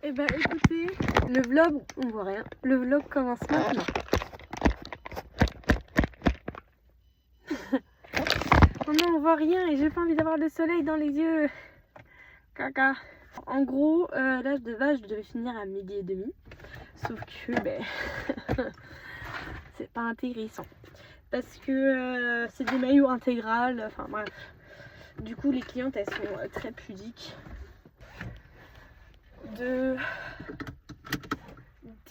Et bah écoutez, le vlog, on voit rien, le vlog commence maintenant. Oh non, on voit rien et j'ai pas envie d'avoir le soleil dans les yeux. Caca. En gros, l'âge de vache, je devais finir à 12h30. Sauf que, ben, c'est pas intéressant. Parce que c'est des maillots intégrales, enfin bref. Du coup, les clientes, elles sont très pudiques. De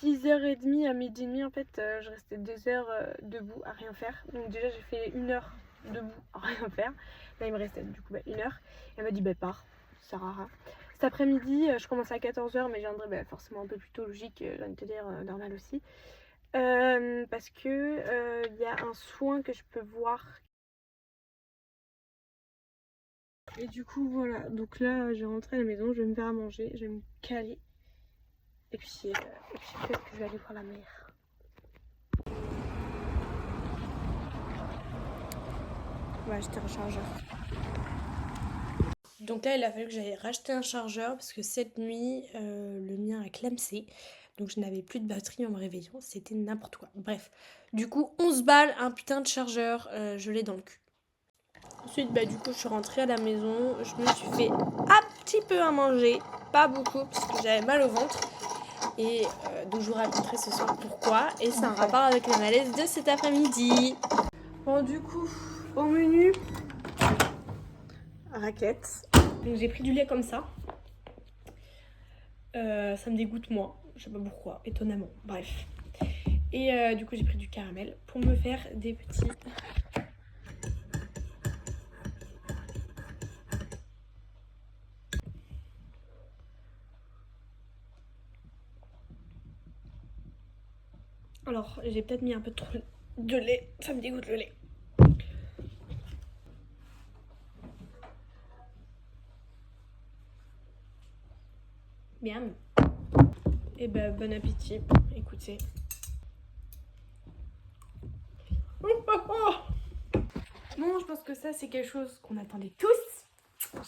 10h30 à 12h30, en fait, je restais 2 heures debout à rien faire. Donc déjà, j'ai fait 1 heure debout à rien faire. Là, il me restait du coup 1 heure. Elle m'a dit, bah pars, ça sert à rien. Cet après-midi, je commence à 14h, mais je viendrai forcément un peu plus tôt, logique, j'ai envie de te dire, normal aussi. Parce que y a un soin que je peux voir. Et du coup, voilà. Donc là, je vais rentrer à la maison, je vais me faire à manger, je vais me caler. Et puis peut-être que je vais aller voir la mer. On va acheter un chargeur. Donc là, il a fallu que j'aille racheter un chargeur parce que cette nuit, le mien a clamsé. Donc je n'avais plus de batterie en me réveillant. C'était n'importe quoi. Bref. Du coup, 11 balles, un putain de chargeur. Je l'ai dans le cul. Ensuite, du coup, je suis rentrée à la maison. Je me suis fait un petit peu à manger. Pas beaucoup parce que j'avais mal au ventre. Et donc je vous raconterai ce soir pourquoi. Et c'est un rapport avec le malaise de cet après-midi. Bon, du coup, au menu, raclette. Donc j'ai pris du lait comme ça. Ça me dégoûte moins, je sais pas pourquoi, étonnamment. Bref. Et du coup j'ai pris du caramel pour me faire des petits... Alors j'ai peut-être mis un peu trop de lait, ça me dégoûte le lait. Bien. Et bon appétit, écoutez. Bon, je pense que ça c'est quelque chose qu'on attendait tous.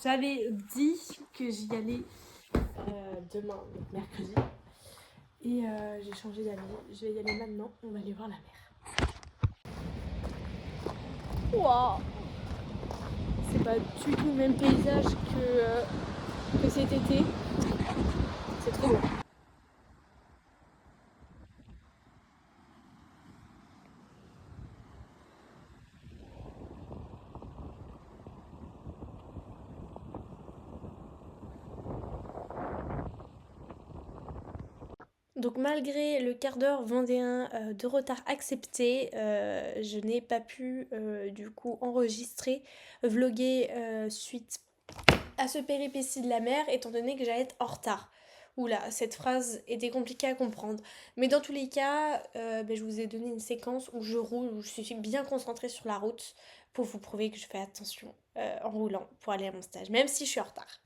J'avais dit que j'y allais demain, donc mercredi. Et j'ai changé d'avis, je vais y aller maintenant, on va aller voir la mer. Wow. C'est pas du tout le même paysage que cet été. C'est trop beau. Donc malgré le quart d'heure vendéen de retard accepté, je n'ai pas pu du coup enregistrer, vlogger suite à ce péripétie de la mer étant donné que j'allais être en retard. Oula, cette phrase était compliquée à comprendre. Mais dans tous les cas, je vous ai donné une séquence où je roule, où je suis bien concentrée sur la route pour vous prouver que je fais attention en roulant pour aller à mon stage, même si je suis en retard.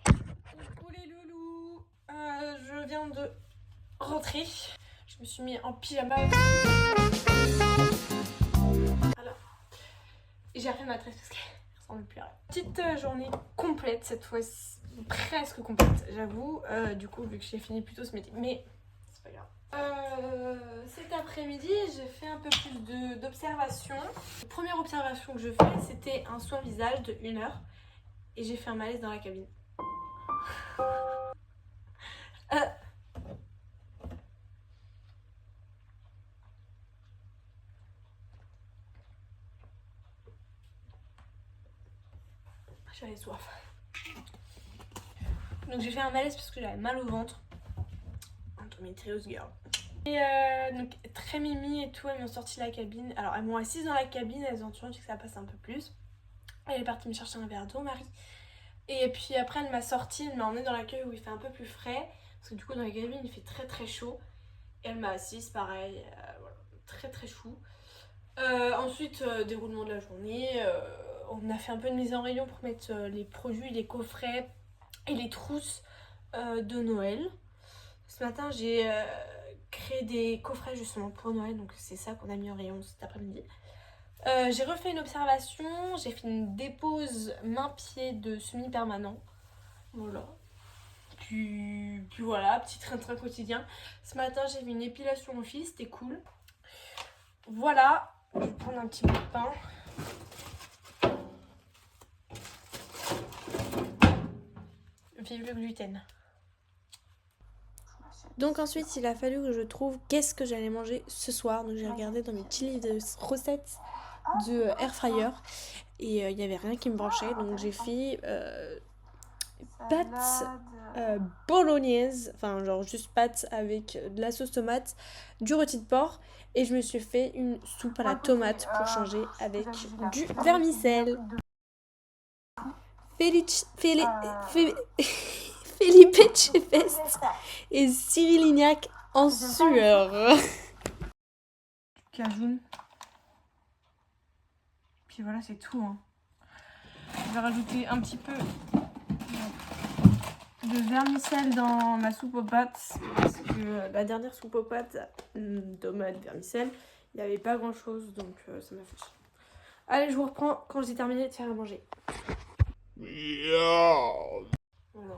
Coucou les loulous, je viens de rentrer. Je me suis mis en pyjama. Alors, j'ai refait ma tresse parce qu'elle ressemble plus à rien. Petite journée complète cette fois-ci, presque complète, j'avoue. Du coup, vu que j'ai fini plus tôt ce midi, mais c'est pas grave. Cet après-midi, j'ai fait un peu plus d'observation. La première observation que je fais, c'était un soin visage de 1 heure. Et j'ai fait un malaise dans la cabine. J'avais soif. Donc j'ai fait un malaise parce que j'avais mal au ventre. Endométriose girl. Et donc très mimi et tout, elles m'ont sorti de la cabine. Alors elles m'ont assise dans la cabine, elles ont entendu que ça passe un peu plus. Elle est partie me chercher un verre d'eau, Marie. Et puis après elle m'a sortie, elle m'a emmenée dans l'accueil où il fait un peu plus frais. Parce que du coup dans la cabine il fait très très chaud. Et elle m'a assise, pareil, voilà, très très chou. Ensuite, déroulement de la journée. On a fait un peu de mise en rayon pour mettre les produits, les coffrets et les trousses de Noël. Ce matin, j'ai créé des coffrets justement pour Noël, donc c'est ça qu'on a mis en rayon cet après-midi. J'ai refait une observation, j'ai fait une dépose main-pied de semi-permanent. Voilà. Puis voilà, petit train-train quotidien. Ce matin, j'ai vu une épilation au fil, c'était cool. Voilà, je vais prendre un petit bout de pain. Vive le gluten. Donc ensuite, il a fallu que je trouve qu'est-ce que j'allais manger ce soir. Donc j'ai regardé dans mes petits livres de recettes de air fryer et il n'y avait rien qui me branchait. Donc j'ai fait pâtes bolognaise, enfin genre juste pâtes avec de la sauce tomate, du rôti de porc, et je me suis fait une soupe à la tomate pour changer avec du vermicelle. Felipe Chevest et Cyril Lignac en sueur. Cajoun. Puis voilà, c'est tout. Hein. Je vais rajouter un petit peu de vermicelle dans ma soupe aux pâtes. Parce que la dernière soupe aux pâtes, tomate, vermicelle, il n'y avait pas grand chose. Donc ça m'a fait chier. Allez, je vous reprends quand j'ai terminé de faire à manger. Voilà.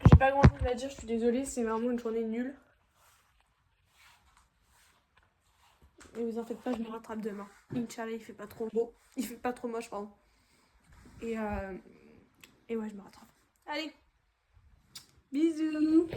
J'ai pas grand chose à dire, je suis désolée, c'est vraiment une journée nulle. Et vous en faites pas, je me rattrape demain. Inch'Allah, il fait pas trop beau. Il fait pas trop moche, pardon. Et ouais, je me rattrape. Allez, bisous.